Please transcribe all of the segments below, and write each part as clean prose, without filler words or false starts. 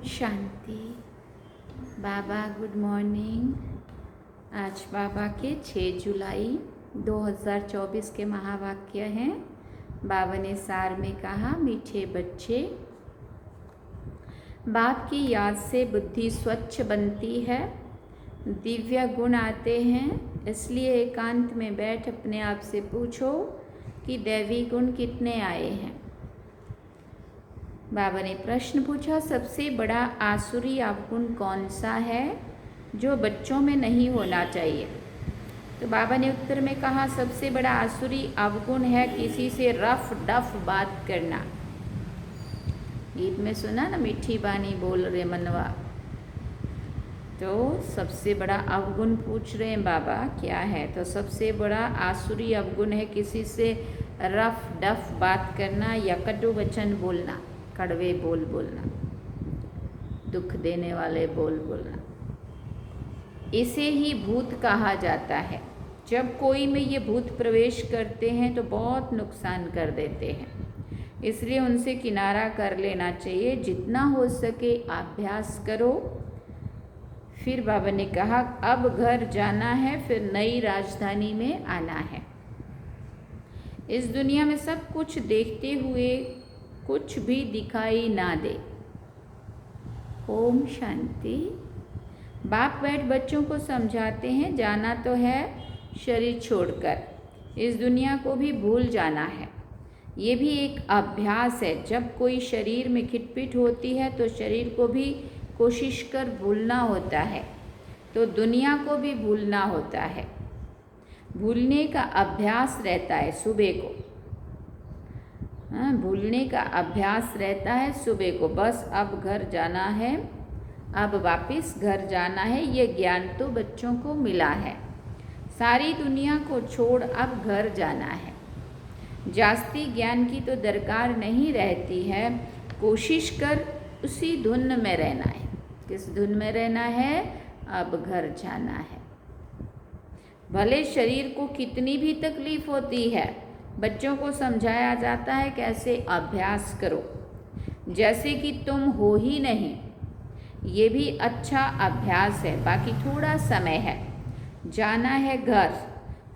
शांति। बाबा good morning. आज बाबा के 6 जुलाई 2024 के महावाक्य हैं। बाबा ने सार में कहा, मीठे बच्चे, बाप की याद से बुद्धि स्वच्छ बनती है, दिव्य गुण आते हैं। इसलिए एकांत में बैठ अपने आप से पूछो कि दैवी गुण कितने आए हैं। बाबा ने प्रश्न पूछा, सबसे बड़ा आसुरी अवगुण कौन सा है जो बच्चों में नहीं होना चाहिए? तो बाबा ने उत्तर में कहा, सबसे बड़ा आसुरी अवगुण है किसी से रफ डफ बात करना। गीत में सुना ना, मीठी बानी बोल रे मनवा। तो सबसे बड़ा अवगुण पूछ रहे हैं बाबा क्या है? तो सबसे बड़ा आसुरी अवगुण है किसी से रफ डफ बात करना या कटु वचन बोलना, कड़वे बोल बोलना, दुख देने वाले बोल बोलना। इसे ही भूत कहा जाता है। जब कोई में ये भूत प्रवेश करते हैं तो बहुत नुकसान कर देते हैं, इसलिए उनसे किनारा कर लेना चाहिए। जितना हो सके अभ्यास करो। फिर बाबा ने कहा, अब घर जाना है, फिर नई राजधानी में आना है। इस दुनिया में सब कुछ देखते हुए कुछ भी दिखाई ना दे। ओम शांति। बाप बैठ बच्चों को समझाते हैं, जाना तो है शरीर छोड़कर, इस दुनिया को भी भूल जाना है। ये भी एक अभ्यास है। जब कोई शरीर में खिटपिट होती है तो शरीर को भी कोशिश कर भूलना होता है, तो दुनिया को भी भूलना होता है। भूलने का अभ्यास रहता है सुबह को। भूलने का अभ्यास रहता है सुबह को। बस अब घर जाना है, अब वापस घर जाना है, ये ज्ञान तो बच्चों को मिला है। सारी दुनिया को छोड़ अब घर जाना है। जास्ती ज्ञान की तो दरकार नहीं रहती है। कोशिश कर उसी धुन में रहना है। किस धुन में रहना है? अब घर जाना है। भले शरीर को कितनी भी तकलीफ होती है, बच्चों को समझाया जाता है कैसे अभ्यास करो, जैसे कि तुम हो ही नहीं। ये भी अच्छा अभ्यास है। बाकी थोड़ा समय है, जाना है घर।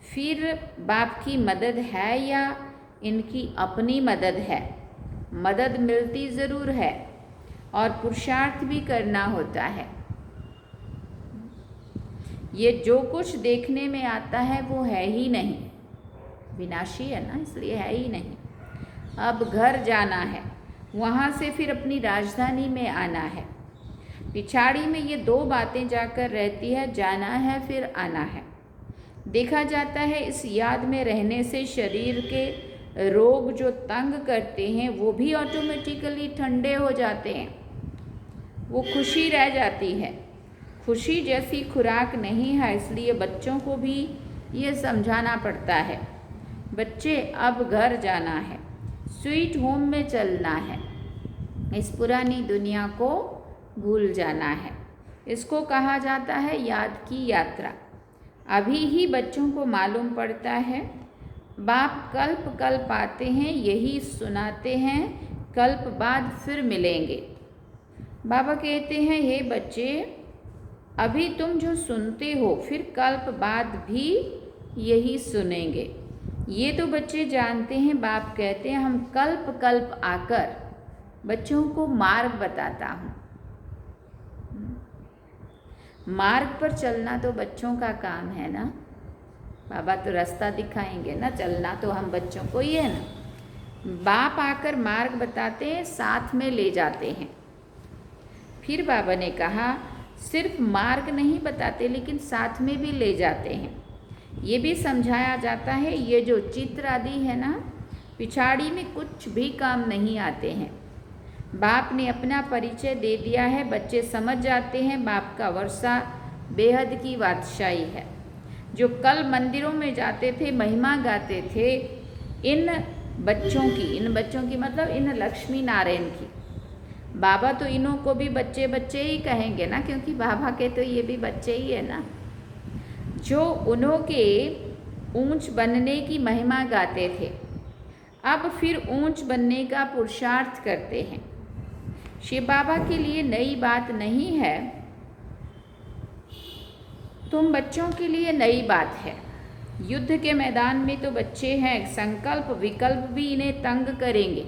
फिर बाप की मदद है या इनकी अपनी मदद है? मदद मिलती ज़रूर है और पुरुषार्थ भी करना होता है। ये जो कुछ देखने में आता है वो है ही नहीं, विनाशी है ना, इसलिए है ही नहीं। अब घर जाना है, वहाँ से फिर अपनी राजधानी में आना है। पिछाड़ी में ये 2 बातें जाकर रहती है, जाना है फिर आना है। देखा जाता है इस याद में रहने से शरीर के रोग जो तंग करते हैं वो भी ऑटोमेटिकली ठंडे हो जाते हैं। वो खुशी रह जाती है। खुशी जैसी खुराक नहीं है, इसलिए बच्चों को भी ये समझाना पड़ता है। बच्चे, अब घर जाना है, स्वीट होम में चलना है, इस पुरानी दुनिया को भूल जाना है। इसको कहा जाता है याद की यात्रा। अभी ही बच्चों को मालूम पड़ता है। बाप कल्प कल्प आते हैं, यही सुनाते हैं, कल्प बाद फिर मिलेंगे। बाबा कहते हैं, हे बच्चे, अभी तुम जो सुनते हो फिर कल्प बाद भी यही सुनेंगे। ये तो बच्चे जानते हैं। बाप कहते हैं, हम कल्प कल्प आकर बच्चों को मार्ग बताता हूँ। मार्ग पर चलना तो बच्चों का काम है ना। बाबा तो रास्ता दिखाएंगे ना, चलना तो हम बच्चों को ही है ना। बाप आकर मार्ग बताते हैं, साथ में ले जाते हैं। फिर बाबा ने कहा, सिर्फ मार्ग नहीं बताते लेकिन साथ में भी ले जाते हैं। ये भी समझाया जाता है, ये जो चित्र आदि है ना, पिछाड़ी में कुछ भी काम नहीं आते हैं। बाप ने अपना परिचय दे दिया है, बच्चे समझ जाते हैं बाप का वर्षा बेहद की बादशाही है। जो कल मंदिरों में जाते थे, महिमा गाते थे, इन बच्चों की मतलब इन लक्ष्मी नारायण की। बाबा तो इन्हों को भी बच्चे बच्चे ही कहेंगे ना, क्योंकि बाबा के तो ये भी बच्चे ही है ना। जो उन्हों के ऊंच बनने की महिमा गाते थे, अब फिर ऊंच बनने का पुरुषार्थ करते हैं। शिव बाबा के लिए नई बात नहीं है, तुम बच्चों के लिए नई बात है। युद्ध के मैदान में तो बच्चे हैं, संकल्प विकल्प भी इन्हें तंग करेंगे।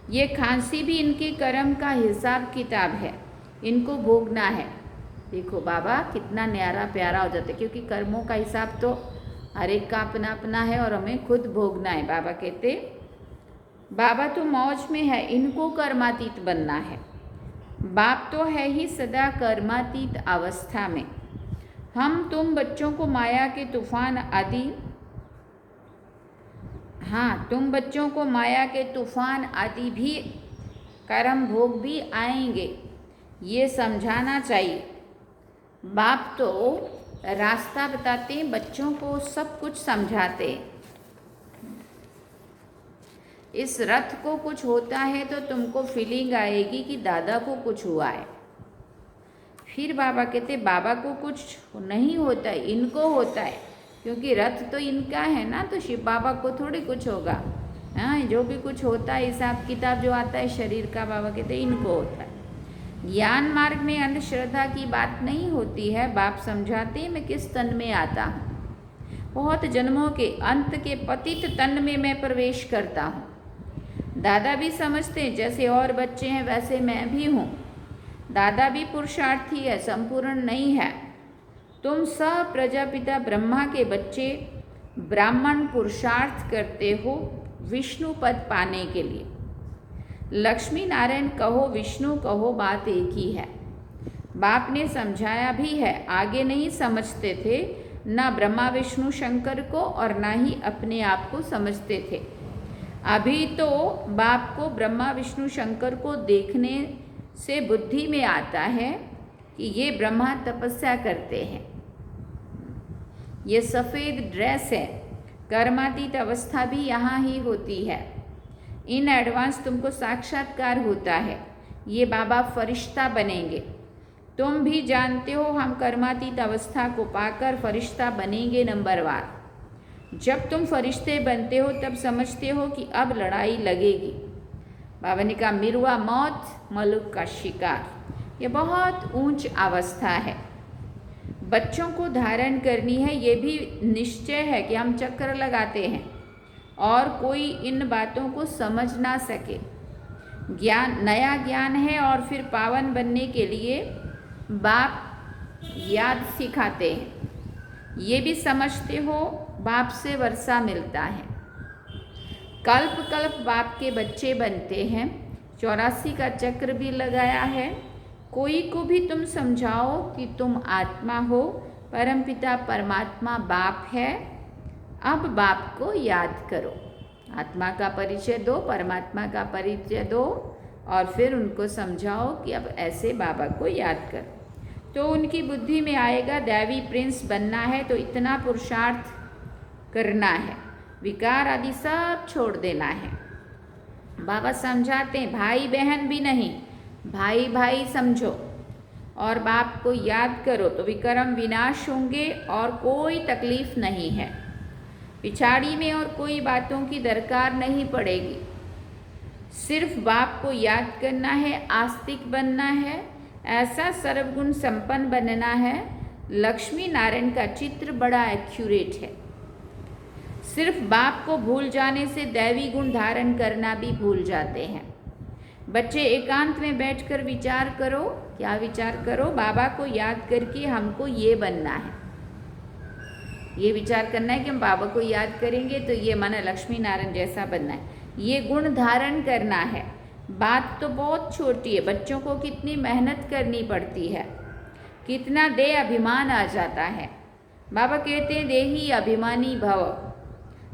ये खांसी भी इनके कर्म का हिसाब किताब है, इनको भोगना है। देखो बाबा कितना न्यारा प्यारा हो जाता है, क्योंकि कर्मों का हिसाब तो हर एक का अपना अपना है और हमें खुद भोगना है। बाबा कहते बाबा तो मौज में है, इनको कर्मातीत बनना है। बाप तो है ही सदा कर्मातीत अवस्था में। हम तुम बच्चों को माया के तूफान आदि, हाँ तुम बच्चों को माया के तूफान आदि भी कर्म भोग भी आएंगे, ये समझाना चाहिए। बाप तो रास्ता बताते, बच्चों को सब कुछ समझाते। इस रथ को कुछ होता है तो तुमको फीलिंग आएगी कि दादा को कुछ हुआ है। फिर बाबा कहते बाबा को कुछ नहीं होता है, इनको होता है, क्योंकि रथ तो इनका है ना, तो शिव बाबा को थोड़ी कुछ होगा। हाँ जो भी कुछ होता है हिसाब किताब जो आता है शरीर का, बाबा कहते इनको होता है। ज्ञान मार्ग में अंधश्रद्धा की बात नहीं होती है। बाप समझाते मैं किस तन में आता हूँ, बहुत जन्मों के अंत के पतित तन में मैं प्रवेश करता हूँ। दादा भी समझते हैं जैसे और बच्चे हैं वैसे मैं भी हूँ। दादा भी पुरुषार्थी है, संपूर्ण नहीं है। तुम सब प्रजापिता ब्रह्मा के बच्चे ब्राह्मण पुरुषार्थ करते हो विष्णु पद पाने के लिए। लक्ष्मी नारायण कहो विष्णु कहो, बात एक ही है। बाप ने समझाया भी है, आगे नहीं समझते थे, ना ब्रह्मा विष्णु शंकर को और ना ही अपने आप को समझते थे। अभी तो बाप को ब्रह्मा विष्णु शंकर को देखने से बुद्धि में आता है कि ये ब्रह्मा तपस्या करते हैं। ये सफ़ेद ड्रेस है, कर्मातीत अवस्था भी यहाँ ही होती है। इन एडवांस तुमको साक्षात्कार होता है, ये बाबा फरिश्ता बनेंगे। तुम भी जानते हो हम कर्मातीत अवस्था को पाकर फरिश्ता बनेंगे नंबरवार। जब तुम फरिश्ते बनते हो तब समझते हो कि अब लड़ाई लगेगी। बाबा ने कहा मिरुआ मौत मलुक का शिकार, ये बहुत ऊंच अवस्था है। बच्चों को धारण करनी है, ये भी निश्चय है कि हम चक्कर लगाते हैं और कोई इन बातों को समझ ना सके। ज्ञान नया ज्ञान है और फिर पावन बनने के लिए बाप याद सिखाते हैं। ये भी समझते हो बाप से वर्षा मिलता है। कल्प कल्प बाप के बच्चे बनते हैं। 84 का चक्र भी लगाया है। कोई को भी तुम समझाओ कि तुम आत्मा हो, परमपिता परमात्मा बाप है। अब बाप को याद करो, आत्मा का परिचय दो, परमात्मा का परिचय दो और फिर उनको समझाओ कि अब ऐसे बाबा को याद करो। तो उनकी बुद्धि में आएगा दैवी प्रिंस बनना है तो इतना पुरुषार्थ करना है, विकार आदि सब छोड़ देना है। बाबा समझाते हैं भाई बहन भी नहीं, भाई भाई समझो और बाप को याद करो तो विक्रम विनाश होंगे और कोई तकलीफ नहीं है। पिछाड़ी में और कोई बातों की दरकार नहीं पड़ेगी। सिर्फ बाप को याद करना है, आस्तिक बनना है, ऐसा सर्वगुण संपन्न बनना है। लक्ष्मी नारायण का चित्र बड़ा एक्यूरेट है। सिर्फ बाप को भूल जाने से दैवी गुण धारण करना भी भूल जाते हैं। बच्चे एकांत में बैठकर विचार करो। क्या विचार करो? बाबा को याद करके हमको ये बनना है। ये विचार करना है कि हम बाबा को याद करेंगे तो ये माना लक्ष्मी नारायण जैसा बनना है, ये गुण धारण करना है। बात तो बहुत छोटी है, बच्चों को कितनी मेहनत करनी पड़ती है, कितना दे अभिमान आ जाता है। बाबा कहते हैं देही अभिमानी भव,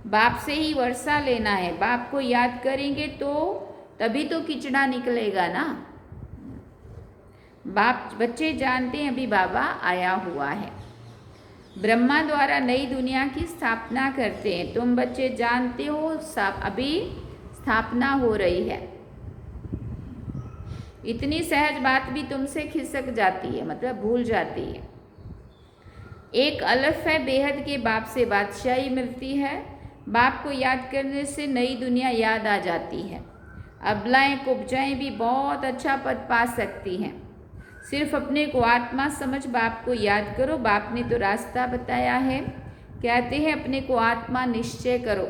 बाप से ही वर्षा लेना है। बाप को याद करेंगे तो तभी तो किचड़ा निकलेगा ना। बाप बच्चे जानते हैं अभी बाबा आया हुआ है, ब्रह्मा द्वारा नई दुनिया की स्थापना करते हैं। तुम बच्चे जानते हो अभी स्थापना हो रही है। इतनी सहज बात भी तुमसे खिसक जाती है, मतलब भूल जाती है। एक अलफ है, बेहद के बाप से बादशाही मिलती है। बाप को याद करने से नई दुनिया याद आ जाती है। अबलाएं कुब्जाएं भी बहुत अच्छा पद पा सकती हैं। सिर्फ अपने को आत्मा समझ बाप को याद करो। बाप ने तो रास्ता बताया है, कहते हैं अपने को आत्मा निश्चय करो।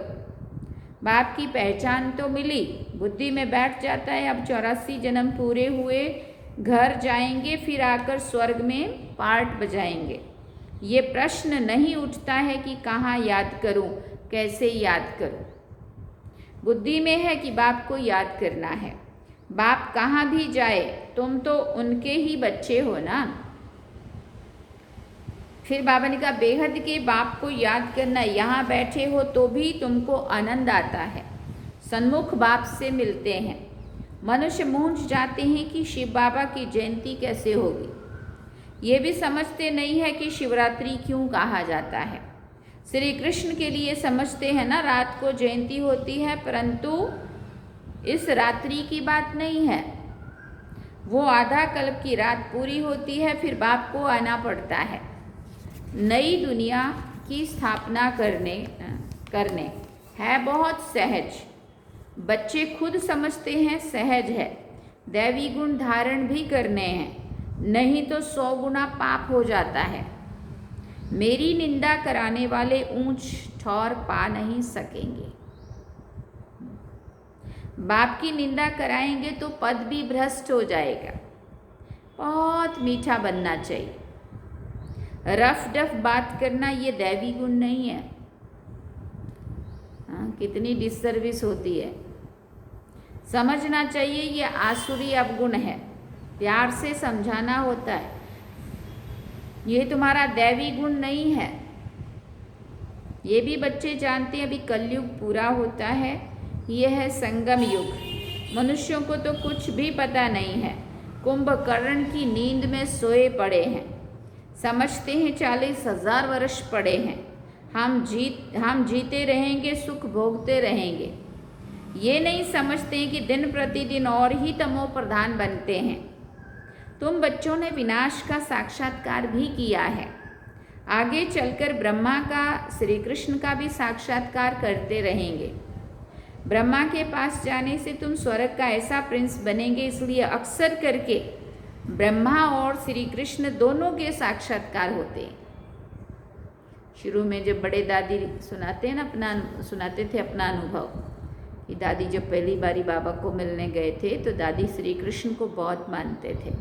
बाप की पहचान तो मिली, बुद्धि में बैठ जाता है। अब 84 जन्म पूरे हुए, घर जाएंगे, फिर आकर स्वर्ग में पार्ट बजाएंगे। ये प्रश्न नहीं उठता है कि कहाँ याद करूं, कैसे याद करूं। बुद्धि में है कि बाप को याद करना है। बाप कहाँ भी जाए तुम तो उनके ही बच्चे हो ना। फिर बाबा ने कहा बेहद के बाप को याद करना, यहाँ बैठे हो तो भी तुमको आनंद आता है। सन्मुख बाप से मिलते हैं। मनुष्य मूंझ जाते हैं कि शिव बाबा की जयंती कैसे होगी। ये भी समझते नहीं है कि शिवरात्रि क्यों कहा जाता है। श्री कृष्ण के लिए समझते हैं ना, रात को जयंती होती है, परंतु इस रात्रि की बात नहीं है। वो आधा कल्प की रात पूरी होती है, फिर बाप को आना पड़ता है। नई दुनिया की स्थापना करने है बहुत सहज। बच्चे खुद समझते हैं सहज है। दैवी गुण धारण भी करने हैं, नहीं तो 100 गुना पाप हो जाता है। मेरी निंदा कराने वाले ऊंच ठौर पा नहीं सकेंगे। बाप की निंदा कराएंगे तो पद भी भ्रष्ट हो जाएगा। बहुत मीठा बनना चाहिए। रफ डफ बात करना ये दैवी गुण नहीं है। कितनी डिससर्विस होती है। समझना चाहिए ये आसुरी अवगुण है। प्यार से समझाना होता है, ये तुम्हारा दैवी गुण नहीं है। ये भी बच्चे जानते हैं। अभी कलयुग पूरा होता है, ये है संगम युग। मनुष्यों को तो कुछ भी पता नहीं है। कुंभकर्ण की नींद में सोए पड़े हैं। समझते हैं 40,000 वर्ष पड़े हैं। हम जीते रहेंगे, सुख भोगते रहेंगे। ये नहीं समझते हैं कि दिन प्रतिदिन और ही तमो प्रधान बनते हैं। तुम बच्चों ने विनाश का साक्षात्कार भी किया है। आगे चलकर ब्रह्मा का, श्री कृष्ण का भी साक्षात्कार करते रहेंगे। ब्रह्मा के पास जाने से तुम स्वर्ग का ऐसा प्रिंस बनेंगे, इसलिए अक्सर करके ब्रह्मा और श्री कृष्ण दोनों के साक्षात्कार होते हैं। शुरू में जब बड़े दादी सुनाते थे अपना अनुभव कि दादी जब पहली बारी बाबा को मिलने गए थे तो दादी श्री कृष्ण को बहुत मानते थे।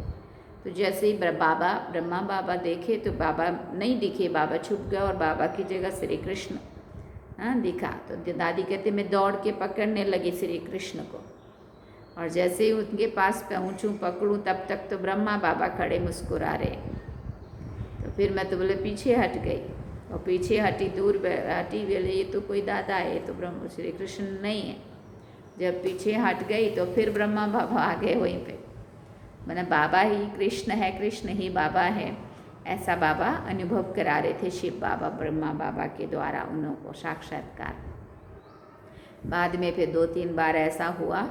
तो जैसे ही ब्रह्मा बाबा देखे तो बाबा नहीं दिखे, बाबा छुप गए और बाबा की जगह श्री कृष्ण दिखा। तो दादी कहते मैं दौड़ के पकड़ने लगी श्री कृष्ण को, और जैसे ही उनके पास पहुँचूँ पकड़ूँ तब तक तो ब्रह्मा बाबा खड़े मुस्कुरा रहे। तो फिर मैं तो बोले पीछे हट गई, और पीछे हटी, दूर हटी, बोले ये तो कोई दादा है, ये तो ब्रह्म श्री कृष्ण नहीं है। जब पीछे हट गई तो फिर ब्रह्मा बाबा आ गए वहीं पे। मैंने बाबा ही कृष्ण है, कृष्ण ही बाबा है, ऐसा बाबा अनुभव करा रहे थे शिव बाबा ब्रह्मा बाबा के द्वारा उन्हों को साक्षात्कार। बाद में फिर 2-3 बार ऐसा हुआ,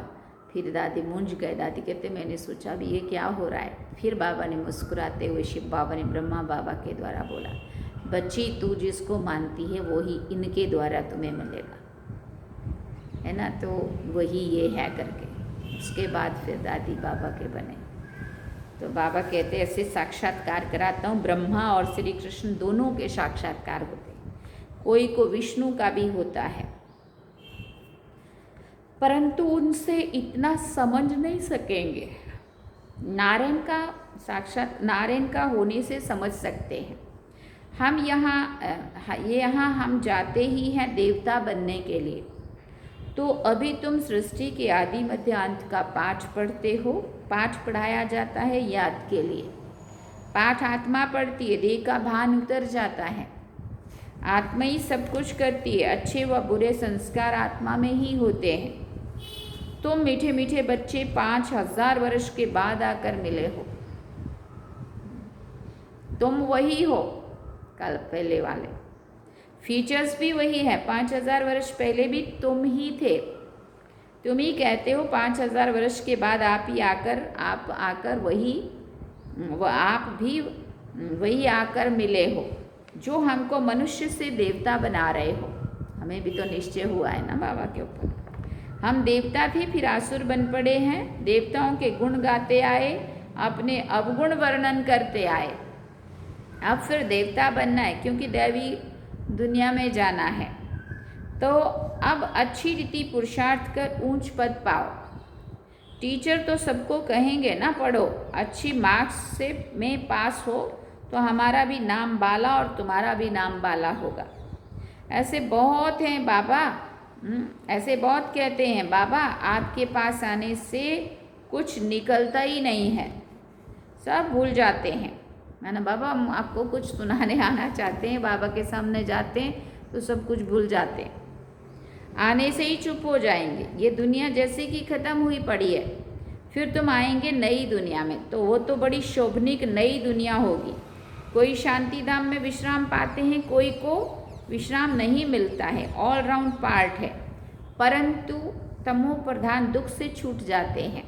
फिर दादी मूंझ गए। दादी कहते मैंने सोचा भी ये क्या हो रहा है। फिर बाबा ने मुस्कुराते हुए शिव बाबा ने ब्रह्मा बाबा के द्वारा बोला, बच्ची तू जिसको मानती है वही इनके द्वारा तुम्हें मिलेगा, है ना। तो वही ये है करके उसके बाद फिर दादी बाबा के बने। तो बाबा कहते ऐसे साक्षात्कार कराता हूँ। ब्रह्मा और श्री कृष्ण दोनों के साक्षात्कार होते हैं। कोई को विष्णु का भी होता है, परंतु उनसे इतना समझ नहीं सकेंगे। नारायण का होने से समझ सकते हैं। हम यहाँ हम जाते ही हैं देवता बनने के लिए। तो अभी तुम सृष्टि के आदि मध्य अंत का पाठ पढ़ते हो। पाठ पढ़ाया जाता है याद के लिए। पाठ आत्मा पढ़ती है, देह का भान उतर जाता है। आत्मा ही सब कुछ करती है। अच्छे व बुरे संस्कार आत्मा में ही होते हैं। तुम मीठे मीठे बच्चे 5000 वर्ष के बाद आकर मिले हो। तुम वही हो कल पहले वाले। फीचर्स भी वही है। 5000 वर्ष पहले भी तुम ही थे। तुम ही कहते हो 5000 वर्ष के बाद आप आकर आप भी वही आकर मिले हो, जो हमको मनुष्य से देवता बना रहे हो। हमें भी तो निश्चय हुआ है ना बाबा के ऊपर। हम देवता थे फिर आसुर बन पड़े हैं, देवताओं के गुण गाते आए, अपने अवगुण वर्णन करते आए। अब फिर देवता बनना है क्योंकि दैवी दुनिया में जाना है। तो अब अच्छी रीति पुरुषार्थ कर ऊंच पद पाओ। टीचर तो सबको कहेंगे ना पढ़ो, अच्छी मार्क्स से में पास हो तो हमारा भी नाम बाला और तुम्हारा भी नाम बाला होगा। ऐसे बहुत हैं बाबा, ऐसे बहुत कहते हैं बाबा आपके पास आने से कुछ निकलता ही नहीं है, सब भूल जाते हैं। मैंने बाबा हम आपको कुछ सुनाने आना चाहते हैं, बाबा के सामने जाते हैं तो सब कुछ भूल जाते हैं, आने से ही चुप हो जाएंगे। ये दुनिया जैसे कि ख़त्म हुई पड़ी है, फिर तुम आएंगे नई दुनिया में, तो वो तो बड़ी शोभनिक नई दुनिया होगी। कोई शांति धाम में विश्राम पाते हैं, कोई को विश्राम नहीं मिलता है, ऑल राउंड पार्ट है, परंतु तमो प्रधान दुख से छूट जाते हैं,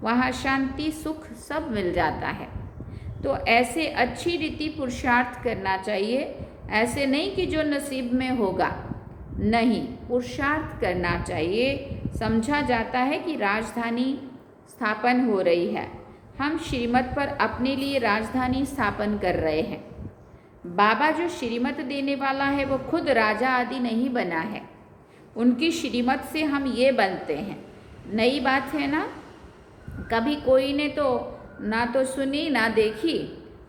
वहाँ शांति सुख सब मिल जाता है। तो ऐसे अच्छी रीति पुरुषार्थ करना चाहिए, ऐसे नहीं कि जो नसीब में होगा, नहीं, पुरुषार्थ करना चाहिए। समझा जाता है कि राजधानी स्थापन हो रही है, हम श्रीमत पर अपने लिए राजधानी स्थापन कर रहे हैं। बाबा जो श्रीमत देने वाला है वो खुद राजा आदि नहीं बना है, उनकी श्रीमत से हम ये बनते हैं। नई बात है ना, कभी कोई ने तो ना तो सुनी ना देखी,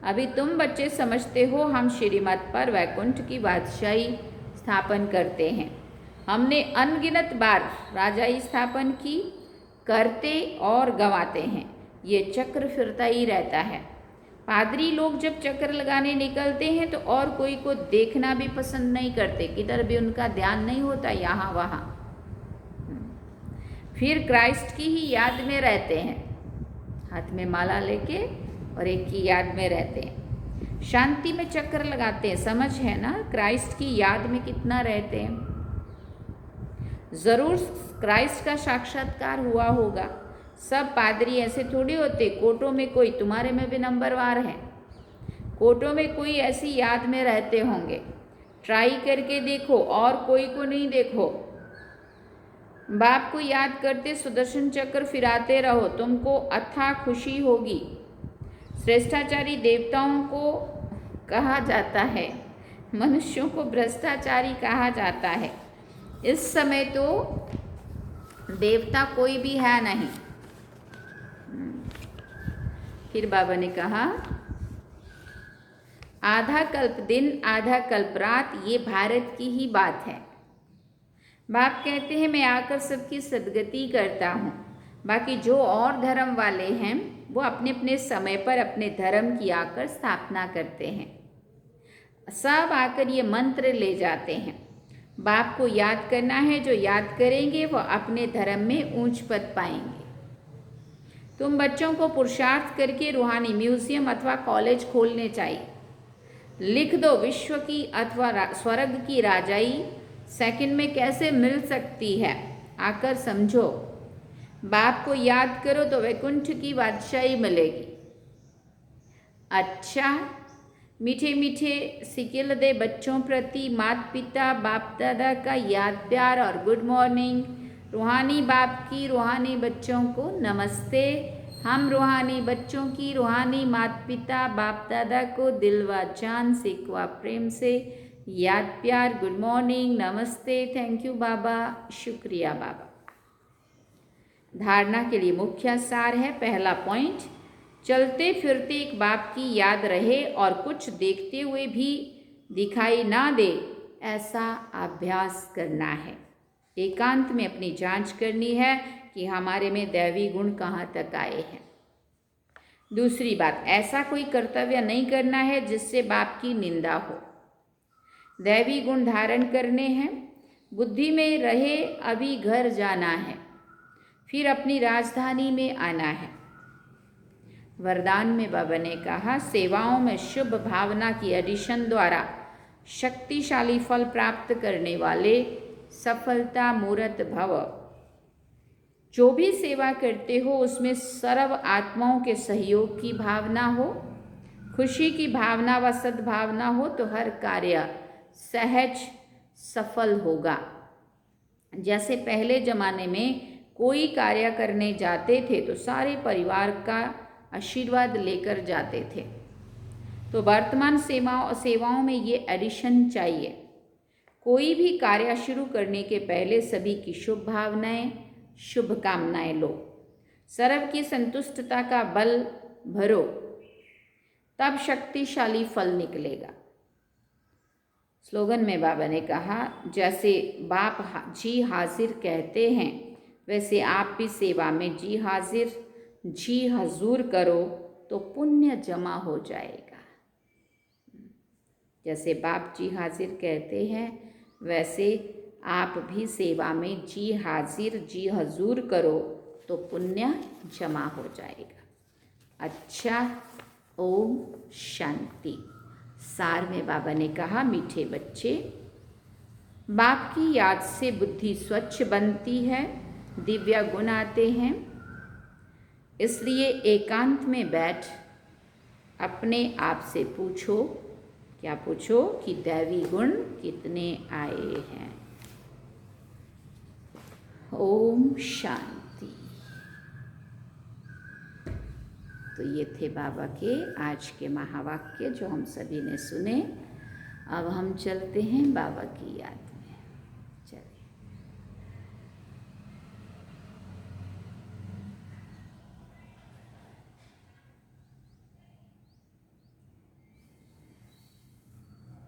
अभी तुम बच्चे समझते हो हम श्रीमत पर वैकुंठ की बादशाही स्थापन करते हैं। हमने अनगिनत बार राजाई स्थापन की, करते और गंवाते हैं, ये चक्र फिरता ही रहता है। पादरी लोग जब चक्कर लगाने निकलते हैं तो और कोई को देखना भी पसंद नहीं करते, किधर भी उनका ध्यान नहीं होता, यहाँ वहाँ, फिर क्राइस्ट की ही याद में रहते हैं, हाथ में माला लेके और एक की याद में रहते हैं, शांति में चक्कर लगाते हैं। समझ है ना, क्राइस्ट की याद में कितना रहते हैं। ज़रूर क्राइस्ट का साक्षात्कार हुआ होगा। सब पादरी ऐसे थोड़ी होते, कोटों में कोई, तुम्हारे में भी नंबरवार हैं, कोटों में कोई ऐसी याद में रहते होंगे। ट्राई करके देखो और कोई को नहीं देखो, बाप को याद करते सुदर्शन चक्र फिराते रहो, तुमको अथाह खुशी होगी। श्रेष्ठाचारी देवताओं को कहा जाता है, मनुष्यों को भ्रष्टाचारी कहा जाता है। इस समय तो देवता कोई भी है नहीं। फिर बाबा ने कहा आधा कल्प दिन आधा कल्प रात, ये भारत की ही बात है। बाप कहते हैं मैं आकर सबकी सदगति करता हूँ, बाकी जो और धर्म वाले हैं वो अपने अपने समय पर अपने धर्म की आकर स्थापना करते हैं, सब आकर ये मंत्र ले जाते हैं। बाप को याद करना है, जो याद करेंगे वो अपने धर्म में ऊंच पद पाएंगे। तुम बच्चों को पुरुषार्थ करके रूहानी म्यूजियम अथवा कॉलेज खोलने चाहिए। लिख दो विश्व की अथवा स्वर्ग की राजाई सेकंड में कैसे मिल सकती है, आकर समझो। बाप को याद करो तो वैकुंठ की बादशाही मिलेगी। अच्छा, मीठे मीठे सिकिल दे बच्चों प्रति माता पिता बाप दादा का याद प्यार और गुड मॉर्निंग। रूहानी बाप की रूहानी बच्चों को नमस्ते। हम रूहानी बच्चों की रूहानी माता पिता बाप दादा को दिल व जान से व प्रेम से याद प्यार, गुड मॉर्निंग, नमस्ते, थैंक यू बाबा, शुक्रिया बाबा। धारणा के लिए मुख्य सार है, पहला पॉइंट, चलते फिरते एक बाप की याद रहे और कुछ देखते हुए भी दिखाई ना दे, ऐसा अभ्यास करना है। एकांत में अपनी जांच करनी है कि हमारे में दैवी गुण कहाँ तक आए हैं। दूसरी बात, ऐसा कोई कर्तव्य नहीं करना है जिससे बाप की निंदा हो। दैवी गुण धारण करने हैं, बुद्धि में रहे अभी घर जाना है, फिर अपनी राजधानी में आना है। वरदान में बाबा ने कहा, सेवाओं में शुभ भावना की एडिशन द्वारा शक्तिशाली फल प्राप्त करने वाले सफलता मूर्त भव। जो भी सेवा करते हो उसमें सर्व आत्माओं के सहयोग की भावना हो, खुशी की भावना व सद्भावना हो तो हर कार्य सहज सफल होगा। जैसे पहले ज़माने में कोई कार्य करने जाते थे तो सारे परिवार का आशीर्वाद लेकर जाते थे, तो वर्तमान सेवाओं में ये एडिशन चाहिए। कोई भी कार्य शुरू करने के पहले सभी की शुभ भावनाएं, शुभकामनाएं लो। सर्व की संतुष्टता का बल भरो, तब शक्तिशाली फल निकलेगा। स्लोगन में बाबा ने कहा, जैसे बाप जी हाजिर कहते हैं वैसे आप भी सेवा में जी हाजिर जी हजूर करो तो पुण्य जमा हो जाएगा। जैसे बाप जी हाजिर कहते हैं वैसे आप भी सेवा में जी हाजिर जी हजूर करो तो पुण्य जमा हो जाएगा। अच्छा, ओम शांति। सार में बाबा ने कहा, मीठे बच्चे, बाप की याद से बुद्धि स्वच्छ बनती है, दिव्य गुण आते हैं। इसलिए एकांत में बैठ अपने आप से पूछो, क्या पूछो कि दैवी गुण कितने आए हैं। ओम शांति। तो ये थे बाबा के आज के महावाक्य जो हम सभी ने सुने। अब हम चलते हैं बाबा की याद में। चलिए।